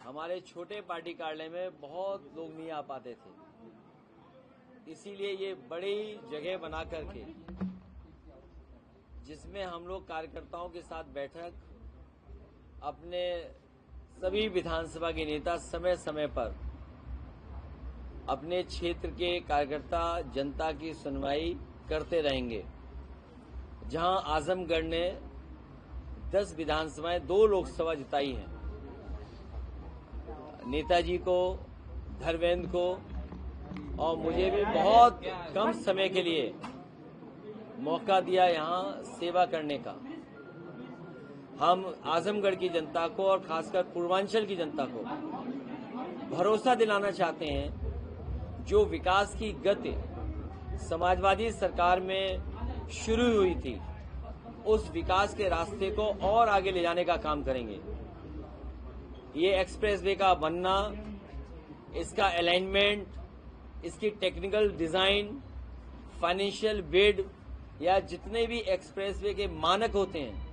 हमारे छोटे पार्टी कार्यालय में बहुत लोग नहीं आ पाते थे, इसीलिए ये बड़ी जगह बना करके जिसमें हम लोग कार्यकर्ताओं के साथ बैठक, अपने सभी विधानसभा के नेता समय समय पर अपने क्षेत्र के कार्यकर्ता जनता की सुनवाई करते रहेंगे। जहां आजमगढ़ ने 10 विधानसभाएं 2 लोकसभा जिताई हैं, नेताजी को, धर्मेंद्र को और मुझे भी बहुत कम समय के लिए मौका दिया यहां सेवा करने का। हम आजमगढ़ की जनता को और खासकर पूर्वांचल की जनता को भरोसा दिलाना चाहते हैं, जो विकास की गति समाजवादी सरकार में शुरू हुई थी, उस विकास के रास्ते को और आगे ले जाने का काम करेंगे। ये एक्सप्रेसवे का बनना, इसका अलाइनमेंट, इसकी टेक्निकल डिजाइन, फाइनेंशियल बिड या जितने भी एक्सप्रेसवे के मानक होते हैं,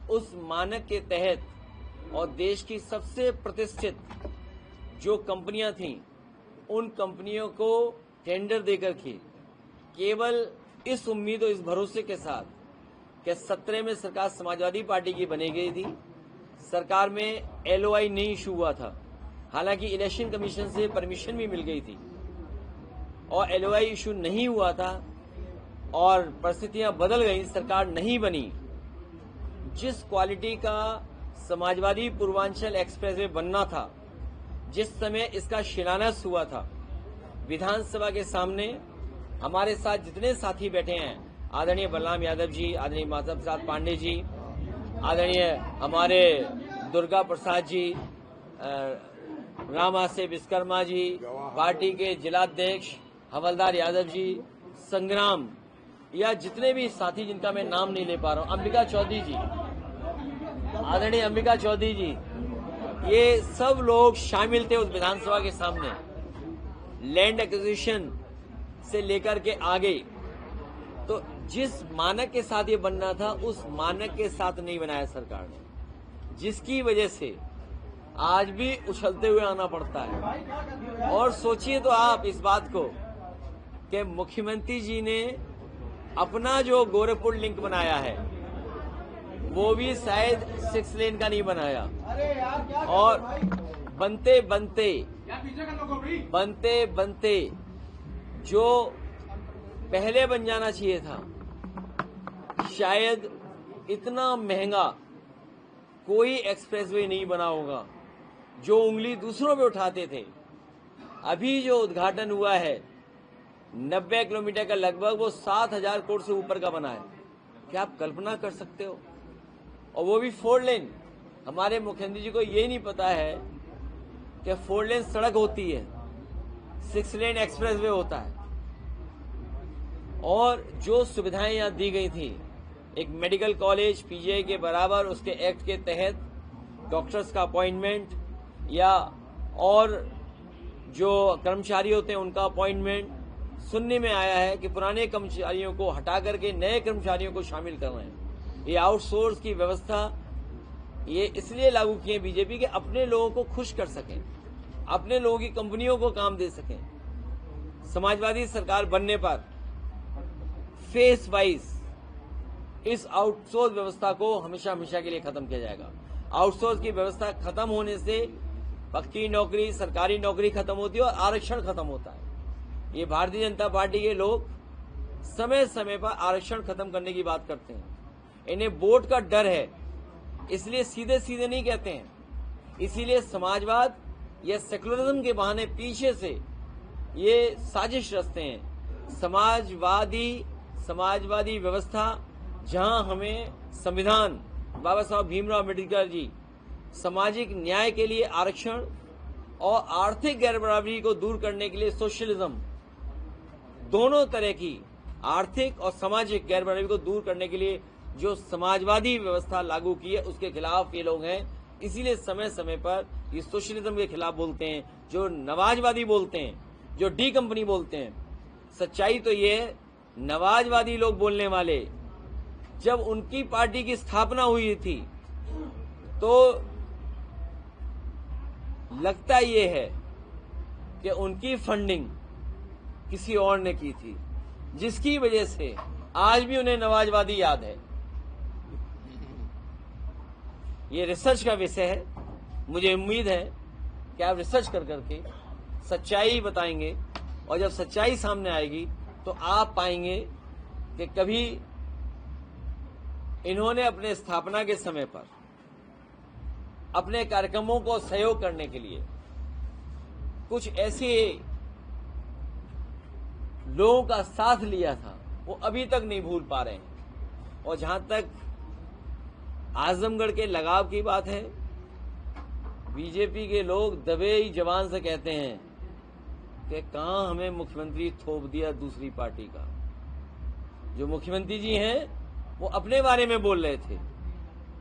उस मानक के तहत और देश की सबसे प्रतिष्ठित जो कंपनियां थीं, उन कंपनियों को टेंडर देकर के केवल इस उम्मीद और इस भरोसे के साथ कि 17 में सरकार समाजवादी पार्टी की बनी गई थी, सरकार में LOI नहीं इशू हुआ था, हालांकि इलेक्शन कमीशन से परमिशन भी मिल गई थी और LOI इशू नहीं हुआ था और परिस्थितियां बदल गई, सरकार नहीं बनी। जिस क्वालिटी का समाजवादी पूर्वांचल एक्सप्रेसवे बनना था, जिस समय इसका शिलान्यास हुआ था, विधानसभा के सामने हमारे साथ जितने साथी बैठे हैं, आदरणीय बलराम यादव जी, आदरणीय माधव प्रसाद पांडे जी, आदरणीय हमारे दुर्गा प्रसाद जी, रामासे विश्वकर्मा जी, पार्टी के जिलाध्यक्ष हवलदार यादव जी, संग्राम, या जितने भी साथी जिनका मैं नाम नहीं ले पा रहा हूं, अंबिका चौधरी जी, आदरणीय अंबिका चौधरी जी, ये सब लोग शामिल थे उस विधानसभा के सामने। लैंड एक्विजिशन से लेकर के आगे, तो जिस मानक के साथ ये बनना था, उस मानक के साथ नहीं बनाया सरकार ने, जिसकी वजह से आज भी उछलते हुए आना पड़ता है। और सोचिए तो आप इस बात को कि मुख्यमंत्री जी ने अपना जो गोरखपुर लिंक बनाया है, वो भी शायद 6 लेन का नहीं बनाया, और बनते बनते जो पहले बन जाना चाहिए था, शायद इतना महंगा कोई एक्सप्रेसवे नहीं बना होगा। जो उंगली दूसरों पे उठाते थे, अभी जो उद्घाटन हुआ है 90 किलोमीटर का लगभग, वो 7,000 करोड़ से ऊपर का बना है। क्या आप कल्पना कर सकते हो? और वो भी 4 लेन। हमारे मुख्यमंत्री जी को ये नहीं पता है कि 4 लेन सड़क होती है, 6 लेन एक्सप्रेसवे होता है। और जो सुविधाएं यहां दी गई थी, एक मेडिकल कॉलेज PGI के बराबर, उसके एक्ट के तहत डॉक्टर्स का अपॉइंटमेंट या और जो कर्मचारी होते हैं उनका अपॉइंटमेंट, सुनने में आया है कि पुराने कर्मचारियों को हटा करके नए कर्मचारियों को शामिल कर रहे हैं। ये आउटसोर्स की व्यवस्था ये इसलिए लागू की है बीजेपी के अपने लोगों को खुश कर सकें, अपने लोगों की कंपनियों को काम दे सकें। समाजवादी सरकार बनने पर फेस वाइज इस आउटसोर्स व्यवस्था को हमेशा हमेशा के लिए खत्म किया जाएगा। आउटसोर्स की व्यवस्था खत्म होने से पक्की नौकरी, सरकारी नौकरी खत्म होती है और आरक्षण खत्म होता है। ये भारतीय जनता पार्टी के लोग समय समय पर आरक्षण खत्म करने की बात करते हैं। इन्हें वोट का डर है, इसलिए सीधे सीधे नहीं कहते हैं। इसीलिए समाजवाद या सेकुलरिज्म के बहाने पीछे से ये साजिश रचते हैं। समाजवादी व्यवस्था, जहां हमें संविधान बाबा साहब भीमराव अम्बेडकर जी सामाजिक न्याय के लिए आरक्षण और आर्थिक गैरबराबरी को दूर करने के लिए सोशलिज्म, दोनों तरह की आर्थिक और सामाजिक गैरबराबरी को दूर करने के लिए जो समाजवादी व्यवस्था लागू की है, उसके खिलाफ ये लोग हैं। इसीलिए समय समय पर ये सोशलिज्म के खिलाफ बोलते हैं, जो नवाजवादी बोलते हैं, जो डी कंपनी बोलते हैं। सच्चाई तो ये है, नवाजवादी लोग बोलने वाले, जब उनकी पार्टी की स्थापना हुई थी तो लगता ये है कि उनकी फंडिंग किसी और ने की थी, जिसकी वजह से आज भी उन्हें नवाजवादी याद है। ये रिसर्च का विषय है। मुझे उम्मीद है कि आप रिसर्च कर करके सच्चाई बताएंगे, और जब सच्चाई सामने आएगी तो आप पाएंगे कि कभी इन्होंने अपने स्थापना के समय पर अपने कार्यक्रमों को सहयोग करने के लिए कुछ ऐसे लोगों का साथ लिया था, वो अभी तक नहीं भूल पा रहे हैं। और जहां तक आजमगढ़ के लगाव की बात है, बीजेपी के लोग दबे ही जवान से कहते हैं कि कहां हमें मुख्यमंत्री थोप दिया दूसरी पार्टी का। जो मुख्यमंत्री जी हैं वो अपने बारे में बोल रहे थे,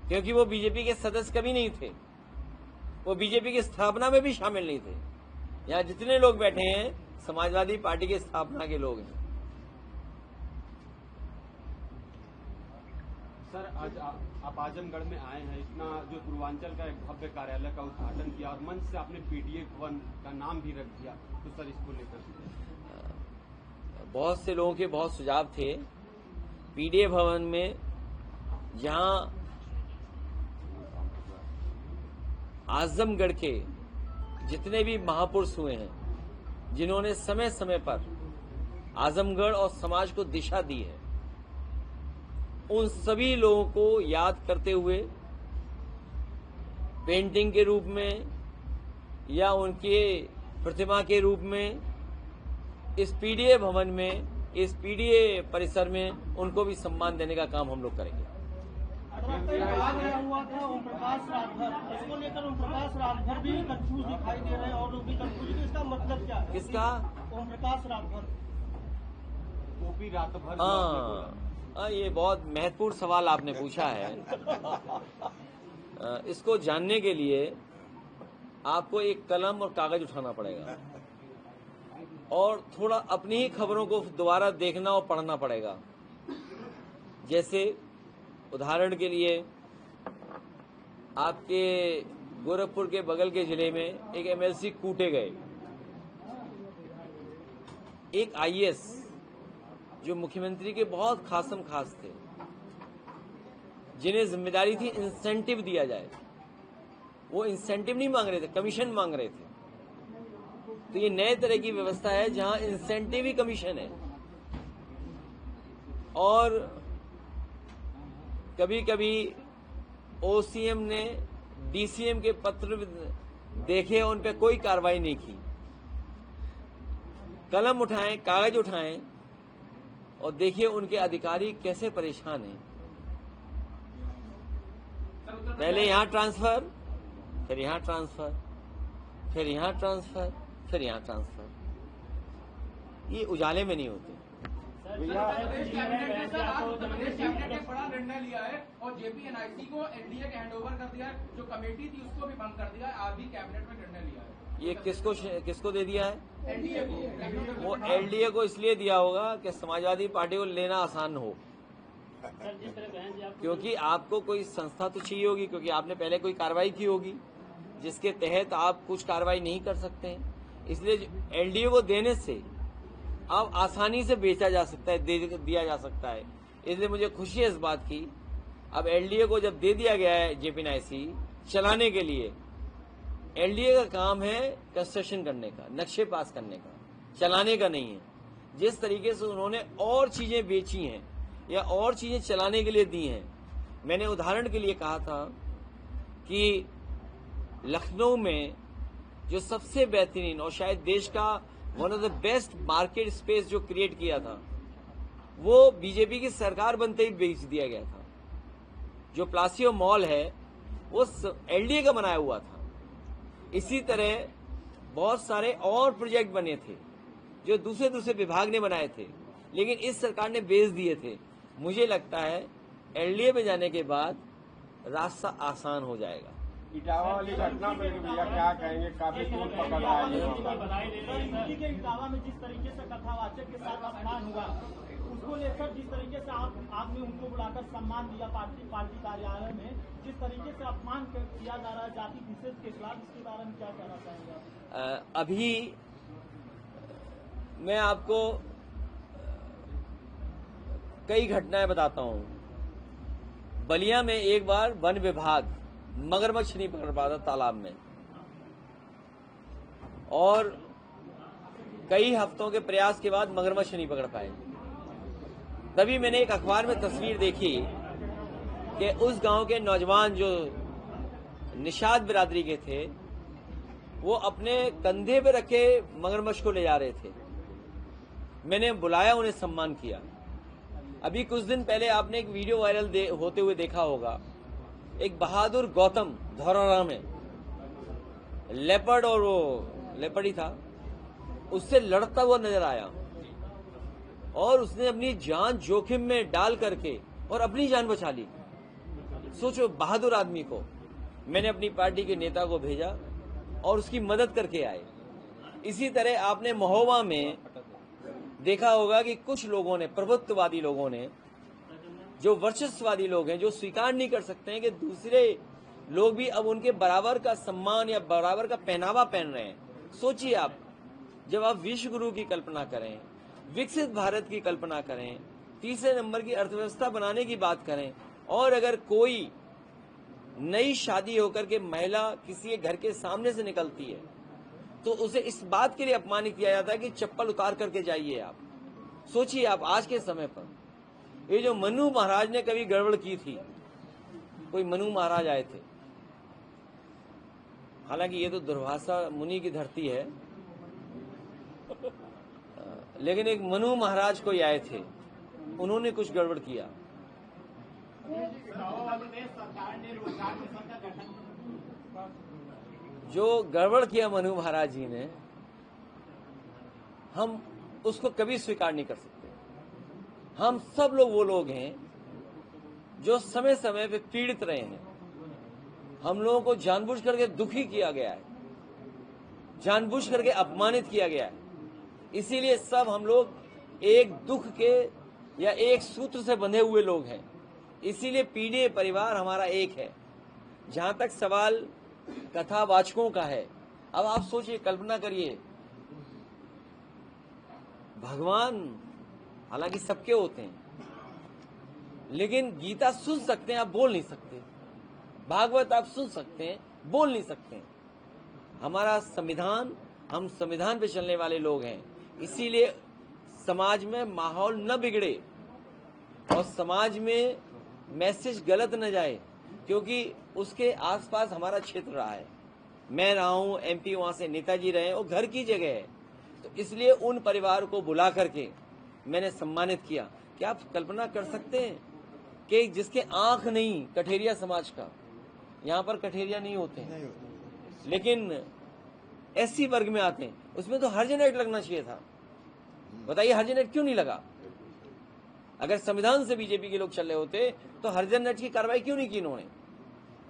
क्योंकि वो बीजेपी के सदस्य कभी नहीं थे, वो बीजेपी की स्थापना में भी शामिल नहीं थे। यहां जितने लोग बैठे हैं समाजवादी पार्टी की स्थापना के लोग हैं। सर, आज आप आजमगढ़ में आए हैं, इतना जो पूर्वांचल का एक भव्य कार्यालय का उद्घाटन किया और मंच से आपने पीडीए भवन का नाम भी रख दिया, तो सर इसको लेकर बहुत से लोगों के बहुत सुझाव थे। पीडीए भवन में जहां आजमगढ़ के जितने भी महापुरुष हुए हैं, जिन्होंने समय समय पर आजमगढ़ और समाज को दिशा दी है, उन सभी लोगों को याद करते हुए पेंटिंग के रूप में या उनके प्रतिमा के रूप में इस पीडीए भवन में, इस पीडीए परिसर में उनको भी सम्मान देने का काम हम लोग करेंगे। हुआ था ओम प्रकाश राजभर, इसको लेकर ओम प्रकाश राजभर भी कंफ्यूज दिखाई दे रहे हैं और लोग भी कंफ्यूज। इसका मतलब क्या है? किसका? ओम प्रकाश राजभर, गोपी रातभर। ये बहुत महत्वपूर्ण सवाल आपने पूछा है। इसको जानने के लिए आपको एक कलम और कागज उठाना पड़ेगा और थोड़ा अपनी ही खबरों को दोबारा देखना और पढ़ना पड़ेगा। जैसे उदाहरण के लिए आपके गोरखपुर के बगल के जिले में एक एमएलसी कूटे गए, एक आईएएस जो मुख्यमंत्री के बहुत खासम खास थे, जिन्हें जिम्मेदारी थी इंसेंटिव दिया जाए, वो इंसेंटिव नहीं मांग रहे थे, कमीशन मांग रहे थे। तो ये नए तरह की व्यवस्था है जहां इंसेंटिव ही कमीशन है। और कभी कभी ओसीएम ने डीसीएम के पत्र देखे, उन पे कोई कार्रवाई नहीं की। कलम उठाएं, कागज उठाएं और देखिए उनके अधिकारी कैसे परेशान हैं। पहले यहां ट्रांसफर, फिर यहां ट्रांसफर, फिर यहां ट्रांसफर, फिर यहां ट्रांसफर। ये उजाले में नहीं होते। कैबिनेट ने बड़ा निर्णय लिया है और जेपीएनआईसी को एनडीए के हैंडओवर कर दिया है। जो कमेटी थी उसको भी भंग कर दिया है। आज भी कैबिनेट में निर्णय लिया है। ये किसको दे दिया है? एनडीए को। वो एलडीए को इसलिए दिया होगा कि समाजवादी पार्टी को लेना आसान हो, क्योंकि आपको कोई संस्था तो चाहिए होगी, क्योंकि आपने पहले कोई कार्रवाई की होगी जिसके तहत आप कुछ कार्रवाई नहीं कर सकते हैं। इसलिए एलडीए को देने से अब आसानी से बेचा जा सकता है, दिया जा सकता है। इसलिए मुझे खुशी है इस बात की। अब एलडीए को जब दे दिया गया है जेपीएनआईसी चलाने के लिए, एलडीए का काम है कंस्ट्रक्शन करने का, नक्शे पास करने का, चलाने का नहीं है। जिस तरीके से उन्होंने और चीजें बेची हैं या और चीजें चलाने के लिए दी हैं, मैंने उदाहरण के लिए कहा था कि लखनऊ में जो सबसे बेहतरीन और शायद देश का one of the best market space जो क्रिएट किया था, वो बीजेपी की सरकार बनते ही बेच दिया गया था। जो प्लासियो मॉल है वो एलडीए का बनाया हुआ था। इसी तरह बहुत सारे और प्रोजेक्ट बने थे जो दूसरे विभाग ने बनाए थे, लेकिन इस सरकार ने बेच दिए थे। मुझे लगता है एलडीए में जाने के बाद रास्ता आसान हो जाएगा। इटावा वाली घटना पर भैया क्या कहेंगे, काफी दूर पकड़ रहा है ये मामला। सर, यूपी के इटावा में जिस तरीके से कथावाचक के साथ अपमान हुआ, उसको लेकर जिस तरीके से आपने उनको बुलाकर सम्मान दिया पार्टी कार्यालय में, जिस तरीके से अपमान किया जा रहा है जाति विशेष के खिलाफ, इसके बारे में क्या कहना चाहेंगे? अभी मैं आपको कई घटनाएं बताता हूं। बलिया में एक बार वन विभाग मगरमच्छ नहीं पकड़ पाता तालाब में, और कई हफ्तों के प्रयास के बाद मगरमच्छ नहीं पकड़ पाए। तभी मैंने एक अखबार में तस्वीर देखी कि उस गांव के नौजवान जो निषाद बिरादरी के थे, वो अपने कंधे पे रखे मगरमच्छ को ले जा रहे थे। मैंने बुलाया, उन्हें सम्मान किया। अभी कुछ दिन पहले आपने एक वीडियो वायरल होते हुए देखा होगा, एक बहादुर गौतम धौरारा में लेपर्ड, और वो लेपर्ड ही था, उससे लड़ता हुआ नजर आया, और उसने अपनी जान जोखिम में डाल करके और अपनी जान बचा ली। सोचो, बहादुर आदमी को मैंने अपनी पार्टी के नेता को भेजा और उसकी मदद करके आए। इसी तरह आपने महोबा में देखा होगा कि कुछ लोगों ने, प्रभुत्ववादी लोगों ने, जो वर्चस्ववादी लोग हैं, जो स्वीकार नहीं कर सकते हैं कि दूसरे लोग भी अब उनके बराबर का सम्मान या बराबर का पहनावा पहन रहे हैं। सोचिए आप, जब आप विश्व गुरु की कल्पना करें, विकसित भारत की कल्पना करें, तीसरे नंबर की अर्थव्यवस्था बनाने की बात करें, और अगर कोई नई शादी होकर के महिला किसी के घर के सामने से निकलती है तो उसे इस बात के लिए अपमानित किया जाता है कि चप्पल उतार करके जाइए आप। सोचिए आप, आज के समय पर ये जो मनु महाराज ने कभी गड़बड़ की थी, कोई मनु महाराज आए थे, हालांकि ये तो दुर्वासा मुनि की धरती है, लेकिन एक मनु महाराज कोई आए थे, उन्होंने कुछ गड़बड़ किया। जो गड़बड़ किया मनु महाराज जी ने, हम उसको कभी स्वीकार नहीं कर सकते। हम सब लोग वो लोग हैं जो समय समय पे पीड़ित रहे हैं। हम लोगों को जानबूझ करके दुखी किया गया है, जानबूझ करके अपमानित किया गया है। इसीलिए सब हम लोग एक दुख के या एक सूत्र से बंधे हुए लोग हैं। इसीलिए पीढ़ी परिवार हमारा एक है। जहां तक सवाल कथावाचकों का है, अब आप सोचिए, कल्पना करिए, भगवान हालांकि सबके होते हैं, लेकिन गीता सुन सकते हैं, आप बोल नहीं सकते। भागवत आप सुन सकते हैं, बोल नहीं सकते। हमारा संविधान, हम संविधान पे चलने वाले लोग हैं। इसीलिए समाज में माहौल न बिगड़े और समाज में मैसेज गलत न जाए, क्योंकि उसके आसपास हमारा क्षेत्र रहा है। मैं रहा हूं, एमपी वहां से नेताजी रहे, वो घर की जगह है। तो इसलिए उन परिवार को बुला करके मैंने सम्मानित किया। क्या आप कल्पना कर सकते हैं कि जिसके आंख नहीं, कठेरिया समाज का, यहाँ पर कठेरिया नहीं होते हैं, लेकिन एससी वर्ग में आते हैं, उसमें तो हर्जन एक्ट लगना चाहिए था। बताइए हर्जन एक्ट क्यों नहीं लगा? अगर संविधान से बीजेपी के लोग चल रहे होते तो हर्जन एक्ट की कार्रवाई क्यों नहीं की इन्होंने?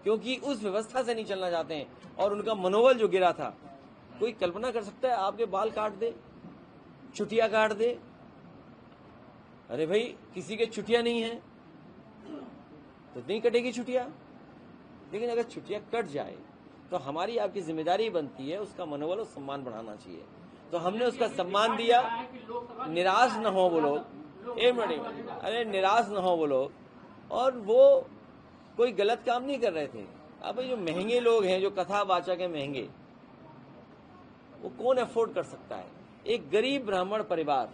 क्योंकि उस व्यवस्था से नहीं चलना चाहते हैं, और उनका मनोबल जो गिरा था। कोई कल्पना कर सकता है आपके बाल काट दे, छुट्टियां काट दे? अरे भाई, किसी के छुट्टियां नहीं है तो नहीं कटेगी छुट्टियां। लेकिन अगर छुट्टियां कट जाए तो हमारी आपकी जिम्मेदारी बनती है उसका मनोबल और सम्मान बढ़ाना चाहिए। तो हमने उसका सम्मान दिया। निराश न हो वो लोग, एक मिनट, अरे निराश न हो वो लोग, और वो कोई गलत काम नहीं कर रहे थे। अब जो महंगे लोग हैं, जो कथावाचक हैं महंगे, वो कौन अफोर्ड कर सकता है? एक गरीब ब्राह्मण परिवार,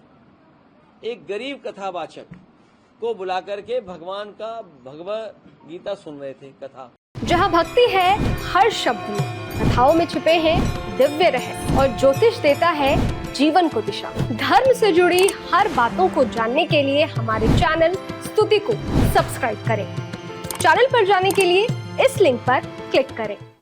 एक गरीब कथावाचक को बुला करके भगवान का भगवत गीता सुन रहे थे, कथा। जहाँ भक्ति है हर शब्द में, कथाओं में छिपे हैं दिव्य रहस्य, और ज्योतिष देता है जीवन को दिशा। धर्म से जुड़ी हर बातों को जानने के लिए हमारे चैनल स्तुति को सब्सक्राइब करें। चैनल पर जाने के लिए इस लिंक पर क्लिक करें।